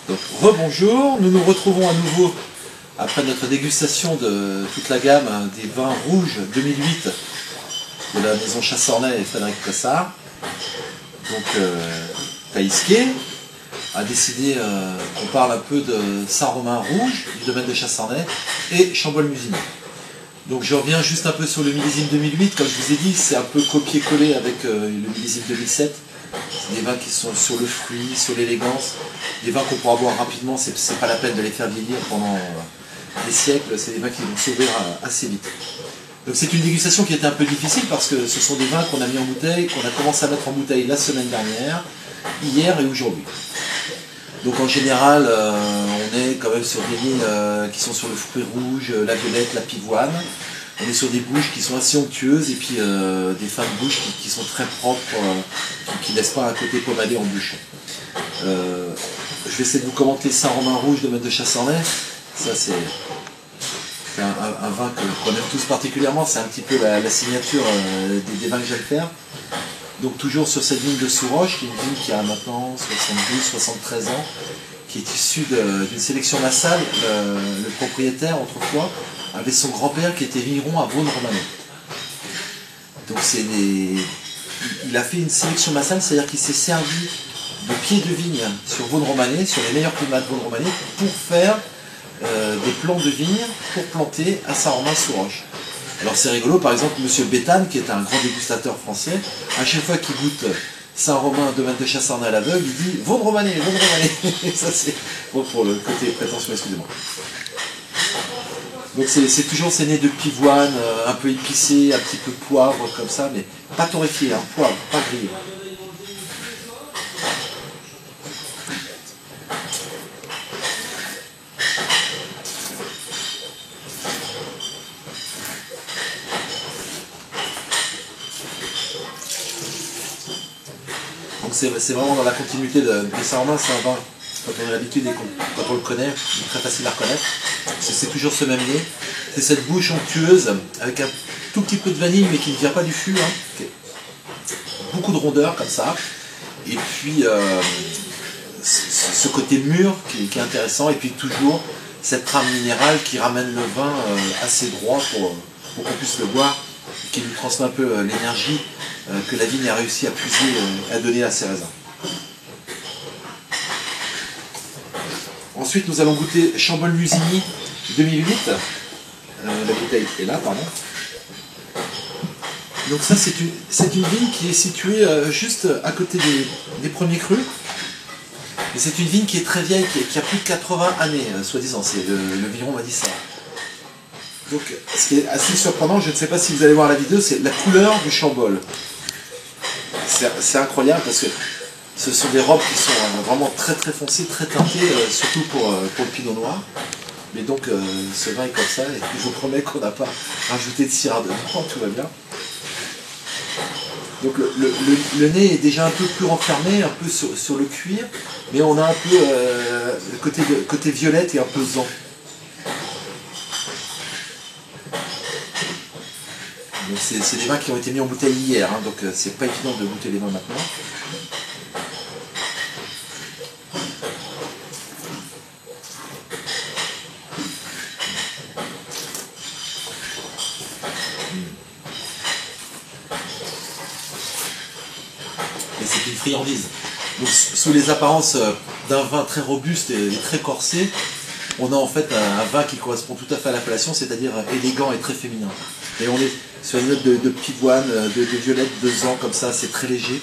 Donc rebonjour, nous nous retrouvons à nouveau après notre dégustation de toute la gamme des vins rouges 2008 de la maison Chassornay et Frédéric Cossard. Donc Taïsquet a décidé qu'on parle un peu de Saint-Romain rouge du domaine de Chassornay et Chambolle-Musigny. Donc je reviens juste un peu sur le millésime 2008, comme je vous ai dit, c'est un peu copié-collé avec le millésime 2007. C'est des vins qui sont sur le fruit, sur l'élégance, des vins qu'on pourra boire rapidement, c'est pas la peine de les faire vieillir pendant des siècles, c'est des vins qui vont s'ouvrir assez vite. Donc c'est une dégustation qui était un peu difficile parce que ce sont des vins qu'on a mis en bouteille, qu'on a commencé à mettre en bouteille la semaine dernière, hier et aujourd'hui. Donc en général, on est quand même sur des lignes qui sont sur le fruit rouge, la violette, la pivoine. On est sur des bouches qui sont assez onctueuses et puis des fins de bouche qui sont très propres, qui ne laissent pas un côté pommadé en bouche. Je vais essayer de vous commenter Saint-Romain rouge de Maître de Chassornay. Ça c'est un vin qu'on aime tous particulièrement, c'est un petit peu la signature des vins que j'aime faire. Donc toujours sur cette vigne de Souroche, qui est une vigne qui a maintenant 72-73 ans, qui est issue d'une sélection massale. Le propriétaire, autrefois, avait son grand-père qui était vigneron à Vaune-Romanée. Donc il a fait une sélection massale, c'est-à-dire qu'il s'est servi de pieds de vigne sur Vaune-Romanée, sur les meilleurs climats de Vaune-Romanée, pour faire des plants de vigne pour planter à Saint-Romain-Souroche. Alors c'est rigolo, par exemple, M. Béthane, qui est un grand dégustateur français, à chaque fois qu'il goûte Saint-Romain de Maître de Chassornay à l'aveugle, il dit Vaune-Romanée, Vaune-Romanée. Ça c'est bon pour le côté prétentieux, excusez-moi. Donc c'est toujours ces nez de pivoine, un peu épicé, un petit peu poivre comme ça, mais pas torréfié, hein, poivre, pas grillé. Donc c'est vraiment dans la continuité de Saint-Romain, c'est un vin, quand on a l'habitude et quand on le connaît, c'est très facile à reconnaître. C'est toujours ce même nez, c'est cette bouche onctueuse avec un tout petit peu de vanille mais qui ne vient pas du fût, hein. Beaucoup de rondeur comme ça, et puis ce côté mûr qui est intéressant, et puis toujours cette trame minérale qui ramène le vin assez droit pour qu'on puisse le boire, qui lui transmet un peu l'énergie que la vigne a réussi à puiser, à donner à ses raisins. Ensuite, nous allons goûter Chambolle-Musigny 2008. La bouteille est là, pardon. Donc ça, c'est une vigne qui est située juste à côté des premiers crus. Et c'est une vigne qui est très vieille, qui a plus de 80 années, soi-disant. Le vigneron m'a dit ça. Donc, ce qui est assez surprenant, je ne sais pas si vous allez voir la vidéo, c'est la couleur du Chambolle. C'est incroyable parce que ce sont des robes qui sont vraiment très très foncées, très teintées, surtout pour le pinot noir. Mais donc ce vin est comme ça, et je vous promets qu'on n'a pas rajouté de syrah dedans, tout va bien. Donc le nez est déjà un peu plus renfermé, un peu sur le cuir, mais on a un peu le côté violette et un peu zan. C'est des vins qui ont été mis en bouteille hier, hein, donc c'est pas évident de goûter les vins maintenant. Et c'est une friandise. Donc, sous les apparences d'un vin très robuste et très corsé, on a en fait un vin qui correspond tout à fait à l'appellation, c'est-à-dire élégant et très féminin. Et on est sur une note de pivoine, de violette, de zan, comme ça, c'est très léger.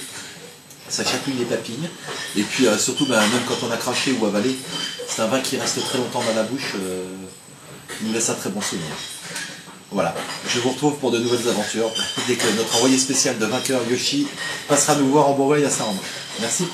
Ça chatouille les papilles. Et puis surtout, même quand on a craché ou avalé, c'est un vin qui reste très longtemps dans la bouche, qui nous laisse un très bon souvenir. Voilà, je vous retrouve pour de nouvelles aventures, dès que notre envoyé spécial de vainqueur Yoshi passera nous voir en Bourgogne à Saint-Romain. Merci.